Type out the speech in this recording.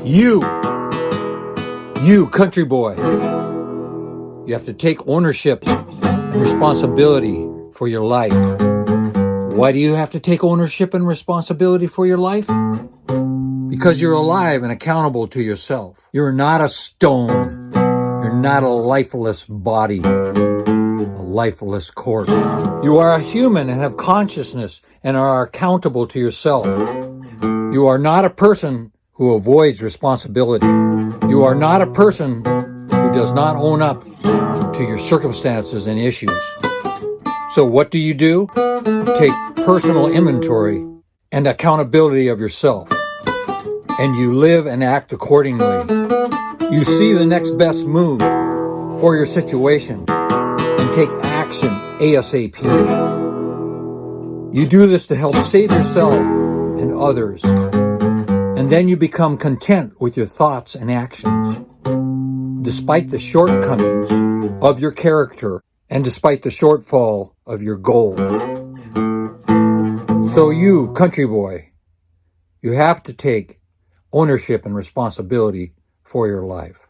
You country boy, you have to take ownership and responsibility for your life. Why do you have to take ownership and responsibility for your life? Because you're alive and accountable to yourself. You're not a stone. You're not a lifeless body, a lifeless corpse. You are a human and have consciousness and are accountable to yourself. You are not a person who avoids responsibility. You are not a person who does not own up to your circumstances and issues. So what do? You take personal inventory and accountability of yourself, and you live and act accordingly. You see the next best move for your situation and take action ASAP. You do this to help save yourself and others. And then you become content with your thoughts and actions, despite the shortcomings of your character and despite the shortfall of your goals. So you, country boy, you have to take ownership and responsibility for your life.